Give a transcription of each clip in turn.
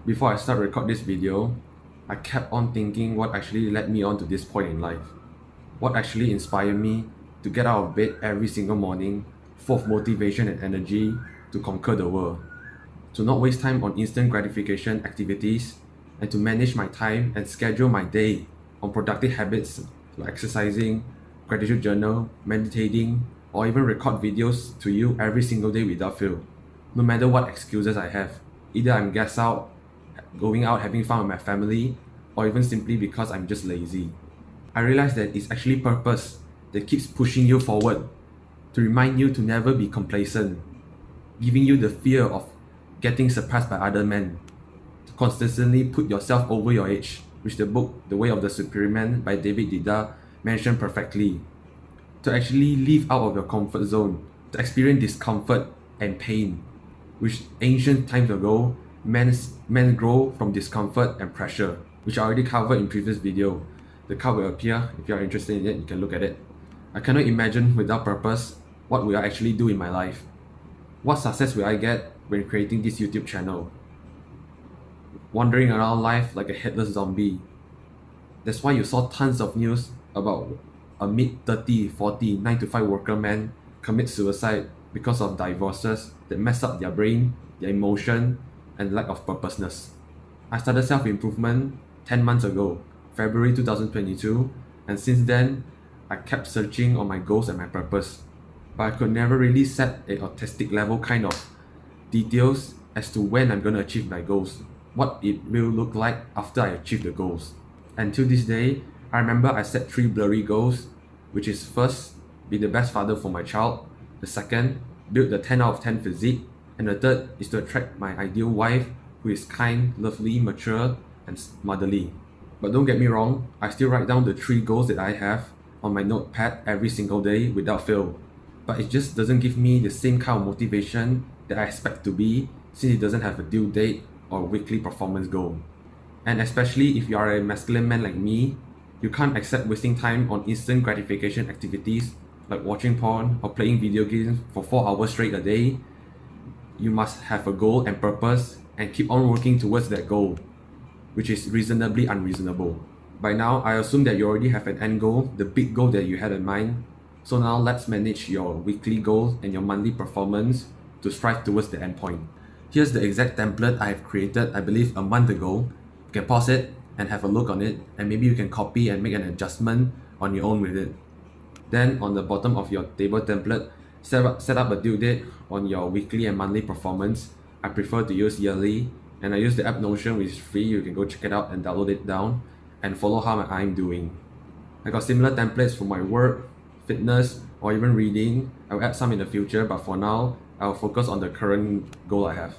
Before I start record this video, I kept on thinking what actually led me on to this point in life. What actually inspired me to get out of bed every single morning, full of motivation and energy to conquer the world. To not waste time on instant gratification activities, and to manage my time and schedule my day on productive habits like exercising, gratitude journal, meditating, or even record videos to you every single day without fail. No matter what excuses I have, either I'm gas out, going out having fun with my family, or even simply because I'm just lazy. I realize that it's actually purpose that keeps pushing you forward, to remind you to never be complacent, giving you the fear of getting surpassed by other men, to constantly put yourself over your age, which the book The Way of the Superior Man by David Dida mentioned perfectly, to actually live out of your comfort zone, to experience discomfort and pain, which ancient times ago, men grow from discomfort and pressure, which I already covered in previous video. The card will appear. If you are interested in it, you can look at it. I cannot imagine without purpose what will I actually do in my life. What success will I get when creating this YouTube channel? Wandering around life like a headless zombie. That's why you saw tons of news about a mid-30, 40, 9-to-5 worker man commit suicide because of divorces that mess up their brain, their emotion, and lack of purposeness. I started self-improvement 10 months ago, February 2022, and since then, I kept searching on my goals and my purpose. But I could never really set a autistic level kind of details as to when I'm going to achieve my goals, what it will look like after I achieve the goals. And to this day, I remember I set 3 blurry goals, which is first, be the best father for my child, the second, build the 10 out of 10 physique, and the third is to attract my ideal wife who is kind, lovely, mature, and motherly. But don't get me wrong, I still write down the 3 goals that I have on my notepad every single day without fail. But it just doesn't give me the same kind of motivation that I expect to be, since it doesn't have a due date or weekly performance goal. And especially if you are a masculine man like me, you can't accept wasting time on instant gratification activities like watching porn or playing video games for 4 hours straight a day. You must have a goal and purpose and keep on working towards that goal, which is reasonably unreasonable. By now, I assume that you already have an end goal, the big goal that you had in mind. So now let's manage your weekly goals and your monthly performance to strive towards the end point. Here's the exact template I have created, I believe a month ago. You can pause it and have a look on it, and maybe you can copy and make an adjustment on your own with it. Then on the bottom of your table template, set up a due date on your weekly and monthly performance. I prefer to use yearly, and I use the app Notion, which is free. You can go check it out and download it down and follow how I'm doing. I got similar templates for my work, fitness, or even reading. I'll add some in the future, but for now, I'll focus on the current goal I have.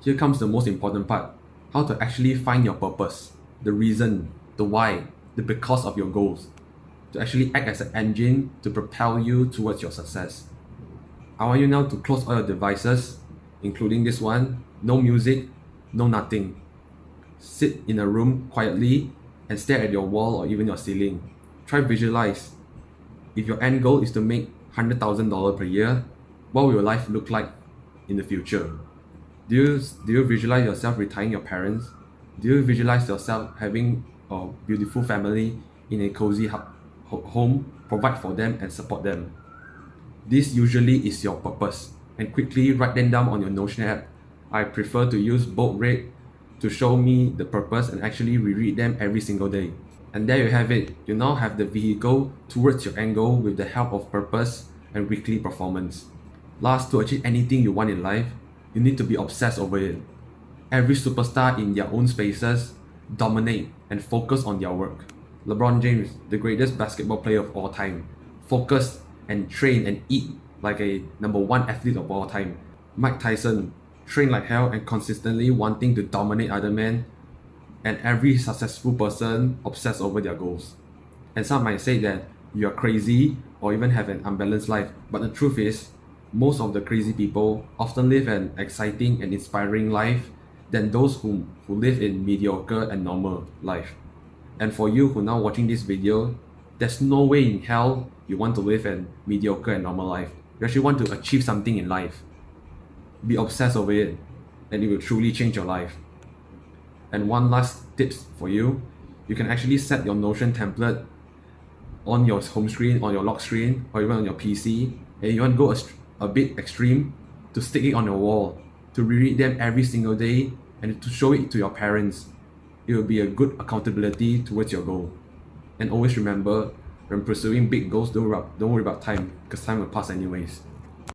Here comes the most important part, how to actually find your purpose, the reason, the why, the because of your goals, to actually act as an engine to propel you towards your success. I want you now to close all your devices, including this one, no music, no nothing. Sit in a room quietly and stare at your wall or even your ceiling. Try visualize. If your end goal is to make $100,000 per year, what will your life look like in the future? Do you visualize yourself retiring your parents? Do you visualize yourself having a beautiful family in a cozy home, provide for them and support them? This usually is your purpose, and quickly write them down on your Notion app. I prefer to use bold red to show me the purpose and actually reread them every single day. And there you have it. You now have the vehicle towards your end goal with the help of purpose and weekly performance. Last, to achieve anything you want in life, you need to be obsessed over it. Every superstar in their own spaces dominate and focus on their work. LeBron James, the greatest basketball player of all time, focused and train and eat like a #1 athlete of all time. Mike Tyson, train like hell and consistently wanting to dominate other men, and every successful person obsessed over their goals. And some might say that you are crazy or even have an unbalanced life, but the truth is, most of the crazy people often live an exciting and inspiring life than those who live in mediocre and normal life. And for you who now watching this video, there's no way in hell you want to live a mediocre and normal life. You actually want to achieve something in life. Be obsessed over it, and it will truly change your life. And one last tips for you, you can actually set your Notion template on your home screen, on your lock screen, or even on your PC, and you want to go a bit extreme, to stick it on your wall, to reread them every single day, and to show it to your parents. It will be a good accountability towards your goal. And always remember, when pursuing big goals, don't worry about time, because time will pass anyways.